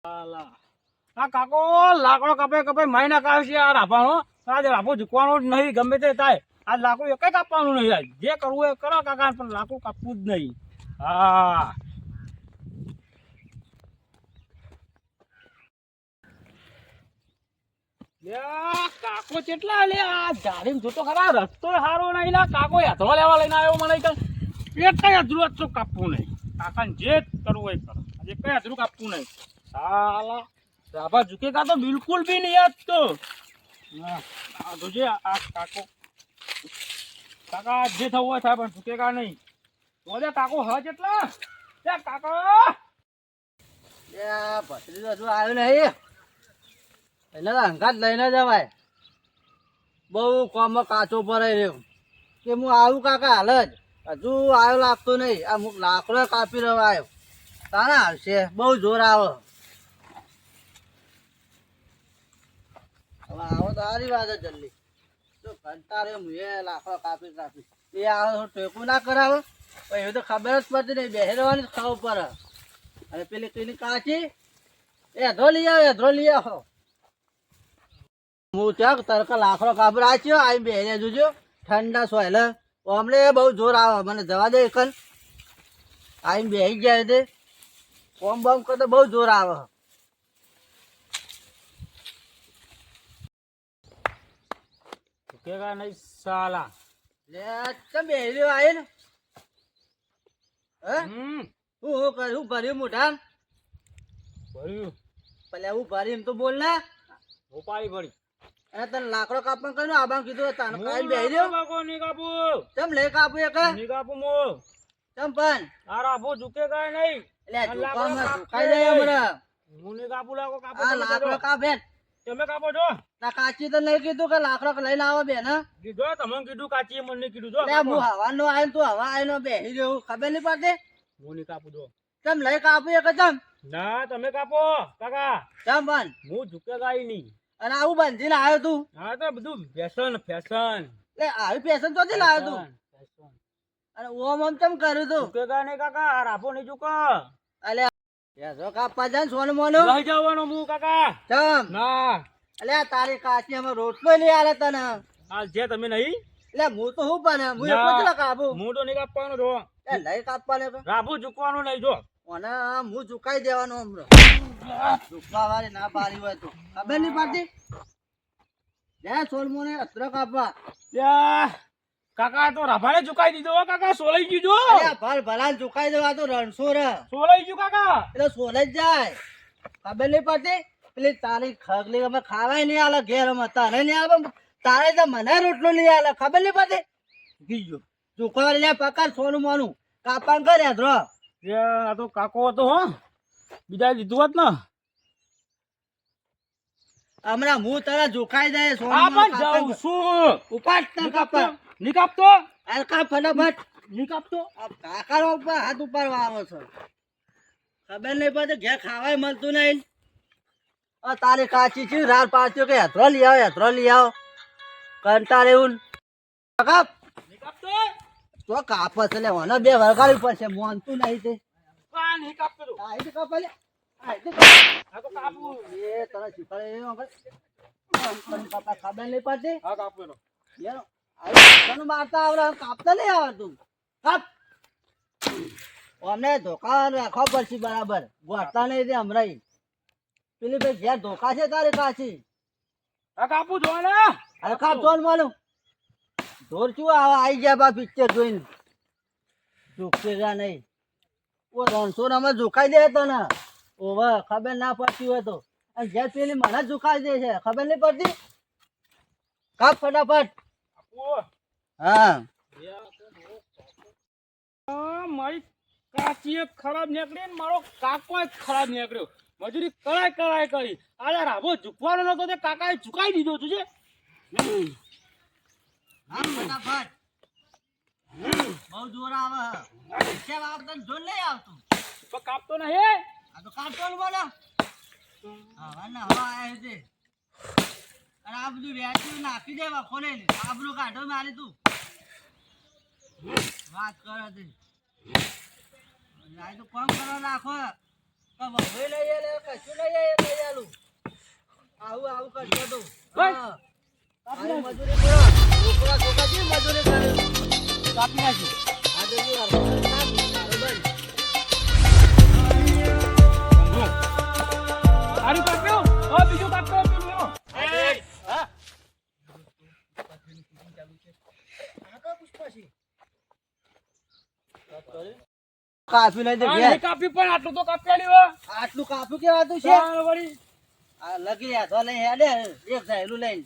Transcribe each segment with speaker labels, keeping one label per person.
Speaker 1: આ કાકો લાકડો કપાઈ કપાઈ માઈ નાખાવે છે આ રાભાનો. આજે રાભો ઝૂકવાનો જ નહીં, ગમે તે થાય. આ લાકડું એક કાપવાનું નહીં. આજ જે કરવું એ કરો કાકા, પણ લાકડું કાપવું જ નહીં. હા કાકો કેટલા લે આ જાડીને જોતો ખરા, રસ્તો સારો નહીં ના. કાકો યાત્રો લેવા લઈને આવ્યો મને કે એક કઈ અધરું અધરું કાપવું નહીં. કાકાને જે કરવું એ કરો, આજે કઈ અધરું કાપવું નહીં. સાલા રાભા ઝૂકેગા તો બિલકુલ બી નહીં આજ તો. જોજે આ કાકો, કાકા જે થવું હોય થાય, પણ ઝૂકેગા નહીં. જોજે કાકો હ જેટલા કાકો
Speaker 2: ભત્રીજો હજુ આવ્યો નહીં, એટલે અંગાત લઈને જવાય. બહુ કોમ કાચો ભરાઈ રહ્યો કે હું આવું કાકા હાલ જ. હજુ આવ્યો લાગતો નહીં. આ લાકડો કાપી રહ્યો આવ્યો, તારા આવશે. બહુ જોર આવે. હવે આવો તો સારી વાત જ જલ્દી. તો ઘંટા રે હું એ લાકડો કાપી એ આવે ટેકું ના કરાવે. પણ એવું તો ખબર જ પડતી નહીં, બેસી રહેવાની જ ખબર પડે. અને પેલી પેલી કાચી એધો લઈ આવો. હું ચાક તરકા લાકડો કાપડ આચ્યો આઈ બેહી જોજો. ઠંડા સોયલે અમને બહુ જોર આવે. મને જવા દે એકલ આઈ બેહી જાય તે કોમ બમ કરતો બહુ જોર આવે.
Speaker 1: ઝૂકેગા નહીં સાલા.
Speaker 2: લે ચમ બેહી રહ્યો આય ને. હે હું ભર્યું મોઢા
Speaker 1: ભર્યું
Speaker 2: પેલા હું ભરી એમ તો બોલ ના.
Speaker 1: ઉપાડી પડી
Speaker 2: અને તને લાકડો કાપવાનું કહ્યું આબા કીધું તને કાઈ બેહી રહ્યો.
Speaker 1: કાકો નહીં કાપુ,
Speaker 2: ચમ લે કાપું એક
Speaker 1: નહીં કાપુ મો.
Speaker 2: ચમ પણ
Speaker 1: આ રાભો ઝૂકેગા નહીં.
Speaker 2: એટલે ઝુકામાં ઝુકાઈ જાય હમણાં.
Speaker 1: હું નહીં કાપુ. લાગો કાપો.
Speaker 2: આ લાકડો કાપે
Speaker 1: તમે કાપો છો.
Speaker 2: ના કાચી તો નહીં કીધું કે લાકડો લઈને આવો બેન.
Speaker 1: કીધો તમે કીધું કાચી, મને નહીં કીધું. જો
Speaker 2: હું હવાનો આયો તું હવા આયો બેહી રહ્યો ખબર નહીં પડતી.
Speaker 1: હું નહીં કાપું. જો
Speaker 2: ચમ લઈ કાપું એક ચમ.
Speaker 1: ના તમે કાપો કાકા.
Speaker 2: ચમ પણ
Speaker 1: હું ઝૂકેગા નહીં.
Speaker 2: અને આવું બંધીને આવ્યો તું.
Speaker 1: હા તો બધું ફેશન ફેશન.
Speaker 2: એટલે આવી પેશન તો લાવ્યો તું. અને ઓમ ઓમ ચમ કર્યું તું.
Speaker 1: ઝૂકેગા નહીં કાકા. આ રાભો નહીં ઝૂકો.
Speaker 2: અલ્યા પેસો કાપવા જાય સોનું મોનું
Speaker 1: લઈ જવાનો હું કાકા.
Speaker 2: ચમ.
Speaker 1: ના
Speaker 2: અલ્યા તારી કાચી અમે રોટલો લઈ આલે તને.
Speaker 1: હાલ જે તમે નહીં.
Speaker 2: એટલે હું તો હું પણ હું એક જ કાપું.
Speaker 1: હું તો નહીં કાપવાનો. જો
Speaker 2: એ લઈ કાપવા લે
Speaker 1: રાભો ઝૂકવાનું નહીં. જો
Speaker 2: અને હું ઝુકાઈ દેવાનો હમણાં. ઝુકવા વાળી ના પાડી હોય તો ખબર નહીં પડતી. લે સોલમો ને અત્ર કાપવા.
Speaker 1: ત્યાં કાકા તો રાભાને ઝુકાઈ દીધો. કાકા સોલાઈ ગયું. જો
Speaker 2: અલ્યા ભલ ભલા ઝુકાઈ દેવા તો રણસો રે.
Speaker 1: સોલાઈ ગયું કાકા.
Speaker 2: એટલે સોલે જ જાય. ખબર નહીં પડતી. પેલી તારી ખગલી અમે ખાવાય નહીં આલે ઘેર અમે તારે નહીં આવે. તારે તો મને રોટલો નહીં આલે. ખબર નહીં પડતી. ગીજો ઝુકવા લે પકડ સોનું મોનું કાપા કરે ધ્રો.
Speaker 1: આ તો કાકો હતો. હો બીજા દીધું હોત ને.
Speaker 2: હમણાં હું તારા ઝુકાઈ દે સોનું
Speaker 1: આ
Speaker 2: મોનું
Speaker 1: પણ જાઉં
Speaker 2: કાપા.
Speaker 1: છું.
Speaker 2: ઉપાડ ના કાપા.
Speaker 1: નહીં કાપતો.
Speaker 2: આ કાપ ફટાફટ.
Speaker 1: નહીં કાપતો.
Speaker 2: આ કાકાનો ઉપર હાથ ઉપાડવા આવો છો. ખબર નહીં પડતી ઘેર ખાવાય મળતું નહીં. તારી કાચી છે રાર પાડ્યો કે હેથરો લઈ આવો કંટાળ એવું કાપ.
Speaker 1: નહીં કાપતો.
Speaker 2: તો કાપ છે લે મને બે વરગાડવી પડશે મોનતું નહીં તે.
Speaker 1: આ નહીં કાપતો તું.
Speaker 2: આ તો કાપ લે.
Speaker 1: આ તો કાપું.
Speaker 2: એ તને શીખવાડે કાપા ખબર નહીં પડતી.
Speaker 1: હા કાપું એનો.
Speaker 2: યાર તને મારતા આવડે કાપતા નહીં આવડતું. કાપ. અમને ધોકા રાખવા પડશે બરાબર. ગોઠતા નહીં તે હમણાં પેલી ભાઈ ઘેર ધોકા છે તારી કાચી.
Speaker 1: આ કાપું જો ને.
Speaker 2: અરે કાપ જોન માલું ઢોર શું આવી ગયા બા પિક્ચર જોઈને. ઝુકેગા નહીં. ઓ રણસો અમે ઝુકાઈ દે તને. ઓવે ખબર ના પડતી હોય તો. અને ઘેર પેલી મને ઝુકાઈ દે છે ખબર નહીં પડતી. કાપ ફટાફટ. હા
Speaker 1: મારી કાચી એક ખરાબ નીકળી ને મારો કાકો એક ખરાબ નીકળ્યો. મજૂરી કરાય કરી. આ રાભો ઝૂકવાનો નતો તે કાકાએ ઝુકાઈ દીધો. તું છે
Speaker 2: ફટાફટ. બહુ જોર આવે. કેમ આવતું જોર નહીં આવતું.
Speaker 1: પણ કાપતો નહીં.
Speaker 2: આ તો કાપતો બોલો. હવા ના હવા આવ્યા છે. અને આ બધું વેચ્યું નાખી દે વખો ને આબરું કાઢો મારી તું વાત કરે છે. તો કોમ કરવા નાખો. હવે નહીં લે કશું નહીં એ કઈ આલું આવું કરતો તું
Speaker 1: ભાઈ.
Speaker 2: હા. મારી મજૂરી કરો છોકરા છોકરાજી મજૂરી કરે
Speaker 1: કાપી નાખ્યું.
Speaker 2: આ તો જી બરોબર
Speaker 1: સારું કાપ્યો હવે બીજું કાપ્યો પેલું એનો.
Speaker 2: એ,
Speaker 1: હા
Speaker 2: કાપી નહીં તો
Speaker 1: આ
Speaker 2: ઘેર.
Speaker 1: નહીં કાપી પણ આટલું તો કાપેલી હો.
Speaker 2: આટલું કાપ્યું કેવાતું છે
Speaker 1: ચાલ વળી.
Speaker 2: આ લગી હાથો લઈ હેડે એક ઝાયલું લઈને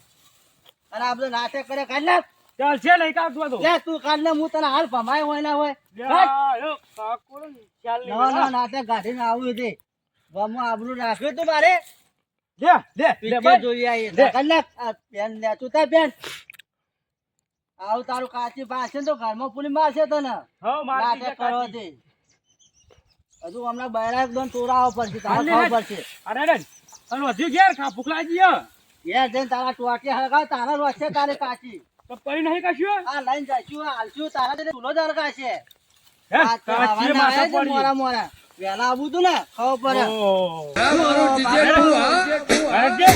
Speaker 2: અને આ બધું નાટક કરે કાઢ નાખ
Speaker 1: ચાલ છે નહીં કાપવા તો.
Speaker 2: લે તું કાઢ ને હું તને હાલ ભમાય હોય ના હોય
Speaker 1: યા, યો, કાકો ને ચાલ નહીં
Speaker 2: નવા નવા
Speaker 1: વેલા.
Speaker 2: નાટક કાઢીને આવું છે ગામમાં આબરૂ રાખ્યું તું મારે
Speaker 1: લે લે લે
Speaker 2: પિક્ચર
Speaker 1: ભાઈ.
Speaker 2: જોઈ આવીએ
Speaker 1: લે.
Speaker 2: કાઢ નાખ આ પેન લે તું તાર પેન આવું તારું કાચી પાસે તો ઘરમાં પુલી મારશે તને
Speaker 1: હા મારતી
Speaker 2: નાટક
Speaker 1: છે
Speaker 2: કરો
Speaker 1: કાચી.
Speaker 2: તે હજુ હમણાં બૈરા એકદમ તોરાવો પડશે તારે
Speaker 1: હાલે,
Speaker 2: ખાવું
Speaker 1: હાલે.
Speaker 2: પડશે
Speaker 1: અરે રે અને હજી ઘેર ખા ભૂખ લાગી હે.
Speaker 2: ઘેર જઈને તારા ટોટી હળગાવ તારા રોશે તારે કાચી
Speaker 1: તો પડી નહીં કશું
Speaker 2: આ લઈને જઈશું હાલશું તારા જોડે ચૂલો જ હળગાશે
Speaker 1: હે
Speaker 2: આ તો
Speaker 1: કાચી
Speaker 2: હવાના
Speaker 1: માથા
Speaker 2: આયા છે
Speaker 1: પડી.
Speaker 2: મોરા મોરા વહેલા આવું તું ને ખબર પડે
Speaker 1: ઓહ.
Speaker 2: અરે,
Speaker 1: અરે, દે,